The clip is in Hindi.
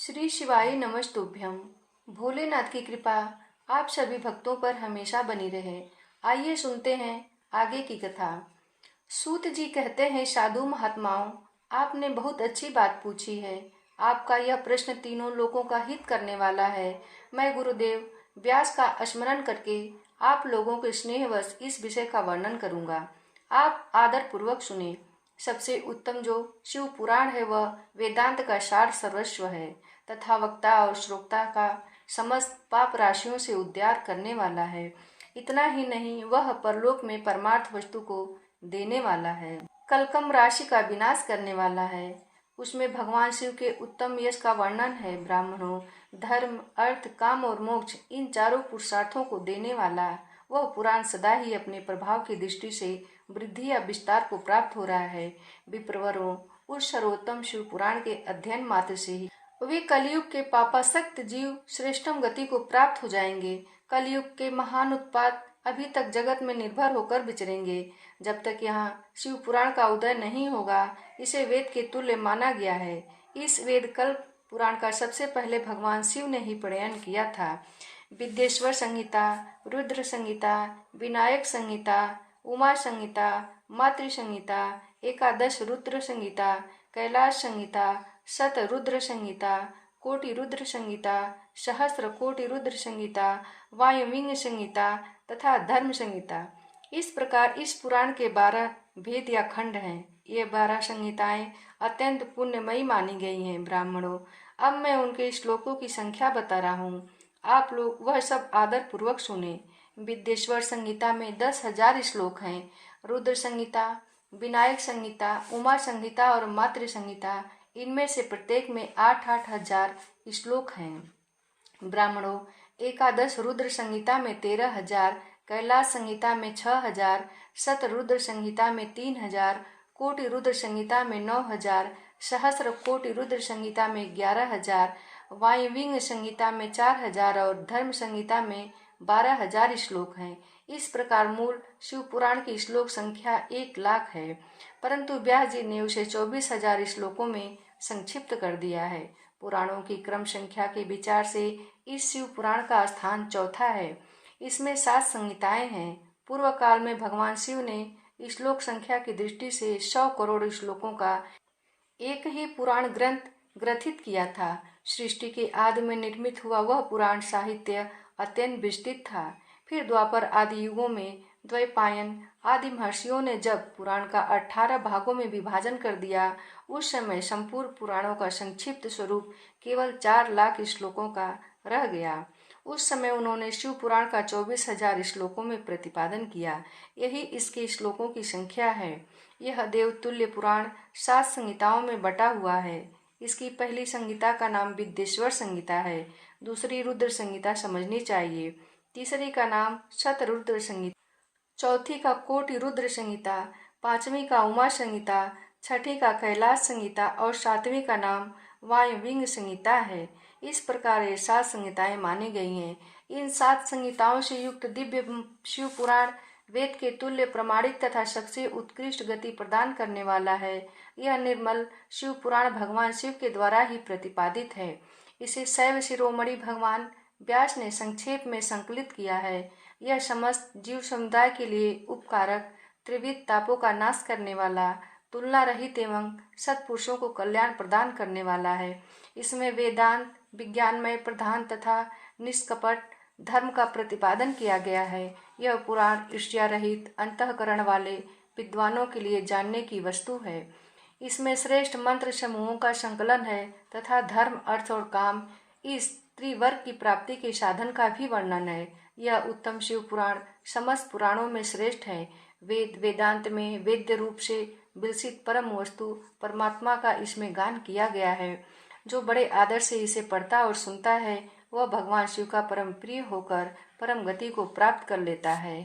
श्री शिवाय नमस्तुभ्यम। भोलेनाथ की कृपा आप सभी भक्तों पर हमेशा बनी रहे। आइए सुनते हैं आगे की कथा। सूत जी कहते हैं, साधु महात्माओं, आपने बहुत अच्छी बात पूछी है। आपका यह प्रश्न तीनों लोगों का हित करने वाला है। मैं गुरुदेव व्यास का स्मरण करके आप लोगों के स्नेहवश इस विषय का वर्णन करूंगा। आप आदर पूर्वक सुने। सबसे उत्तम जो शिव पुराण है वह वेदांत का सार सर्वस्व है तथा वक्ता और श्रोता का समस्त पाप राशियों से उद्धार करने वाला है। इतना ही नहीं, वह परलोक में परमार्थ वस्तु को देने वाला है, कलकम राशि का विनाश करने वाला है। उसमें भगवान शिव के उत्तम यश का वर्णन है। ब्राह्मणों, धर्म, अर्थ, काम और मोक्ष, इन चारों पुरुषार्थों को देने वाला वह पुराण सदा ही अपने प्रभाव की दृष्टि से वृद्धि या विस्तार को प्राप्त हो रहा है। विप्रवरों, उस सर्वोत्तम शिव पुराण के अध्ययन मात्र से ही वे कलयुग के पापासक्त जीव श्रेष्ठम गति को प्राप्त हो जाएंगे। कलयुग के महान उत्पात अभी तक जगत में निर्भर होकर विचरेंगे। जब तक यहाँ शिव पुराण का उदय नहीं होगा, इसे वेद के तुल्य माना गया है। इस वेद कल्प पुराण का सबसे पहले भगवान शिव ने ही प्रणयन किया था। विद्येश्वर संहिता, रुद्र संहिता, विनायक संहिता, उमा संहिता, मातृ संहिता, एकादश रुद्र संहिता, कैलाश संहिता, शत रुद्र संहिता, कोटि रुद्र संहिता, सहस्त्र कोटि रुद्र संहिता, वायुविंग संहिता तथा धर्म संहिता, इस प्रकार इस पुराण के 12 भेद या खंड हैं। ये 12 संहिताएं अत्यंत पुण्यमयी मानी गई हैं। ब्राह्मणों, अब मैं उनके श्लोकों की संख्या बता रहा हूँ, आप लोग वह सब आदर पूर्वक सुने। विद्येश्वर संहिता में 10,000 श्लोक हैं। रुद्र संहिता, विनायक संहिता, उमा संहिता और मातृ संहिता, इनमें से प्रत्येक में 8-8 हजार श्लोक हैं। ब्राह्मणों, एकादश रुद्र संहिता में 13,000, कैलाश संहिता में 6,000, शत रुद्र संहिता में 3,000, कोटि रुद्र संहिता में 9,000, सहस्त्र कोटि रुद्र संहिता में 11,000, वायुविंग संहिता में 4,000 और धर्म संहिता में 12,000 श्लोक हैं। इस प्रकार मूल शिव पुराण की श्लोक संख्या 1,00,000 है, परंतु व्यास जी ने उसे 24,000 श्लोकों में संक्षिप्त कर दिया है। पुराणों की क्रम संख्या के विचार से इस शिव पुराण का स्थान चौथा है। इसमें 7 संहिताएं हैं। पूर्व काल में भगवान शिव ने श्लोक संख्या की दृष्टि से 100 करोड़ श्लोकों का एक ही पुराण ग्रंथ ग्रथित किया था। सृष्टि के आदि में निर्मित हुआ वह पुराण साहित्य अत्यंत विस्तृत था। फिर द्वापर आदि युगों में द्वैपायन आदि महर्षियों ने जब पुराण का 18 भागों में विभाजन कर दिया, उस समय संपूर्ण पुराणों का संक्षिप्त स्वरूप केवल 4,00,000 श्लोकों का रह गया। उस समय उन्होंने शिव पुराण का 24,000 श्लोकों में प्रतिपादन किया। यही इसके श्लोकों की संख्या है। यह देवतुल्य पुराण 7 संहिताओं में बटा हुआ है। इसकी पहली संहिता का नाम विद्येश्वर संहिता है, दूसरी रुद्र संहिता समझनी चाहिए, तीसरी का नाम शतरुद्र संहिता, चौथी का कोटि रुद्र संहिता, पांचवी का उमा संहिता, छठी का कैलाश संहिता और सातवीं का नाम वायुविंग संहिता है। इस प्रकार ये 7 संहिताएं मानी गई हैं। इन 7 संहिताओं से युक्त दिव्य शिव पुराण वेद के तुल्य प्रमाणिक तथा सबसे उत्कृष्ट गति प्रदान करने वाला है। यह निर्मल शिव पुराण भगवान शिव के द्वारा ही प्रतिपादित है। इसे शैव शिरोमणि भगवान व्यास ने संक्षेप में संकलित किया है। यह समस्त जीव समुदाय के लिए उपकारक, त्रिविध तापों का नाश करने वाला, तुलना रहित एवं सत्पुरुषों को कल्याण प्रदान करने वाला है। इसमें वेदांत, विज्ञानमय प्रधान तथा निष्कपट धर्म का प्रतिपादन किया गया है। यह पुराण ईर्ष्या रहित अंतःकरण वाले विद्वानों के लिए जानने की वस्तु है। इसमें श्रेष्ठ मंत्र समूहों का संकलन है तथा धर्म, अर्थ और काम, इस त्रिवर्ग की प्राप्ति के साधन का भी वर्णन है। यह उत्तम शिव पुराण समस्त पुराणों में श्रेष्ठ है। वेद वेदांत में वेद्य रूप से विलसित परम वस्तु परमात्मा का इसमें गान किया गया है। जो बड़े आदर से इसे पढ़ता और सुनता है, वह भगवान शिव का परम प्रिय होकर परम गति को प्राप्त कर लेता है।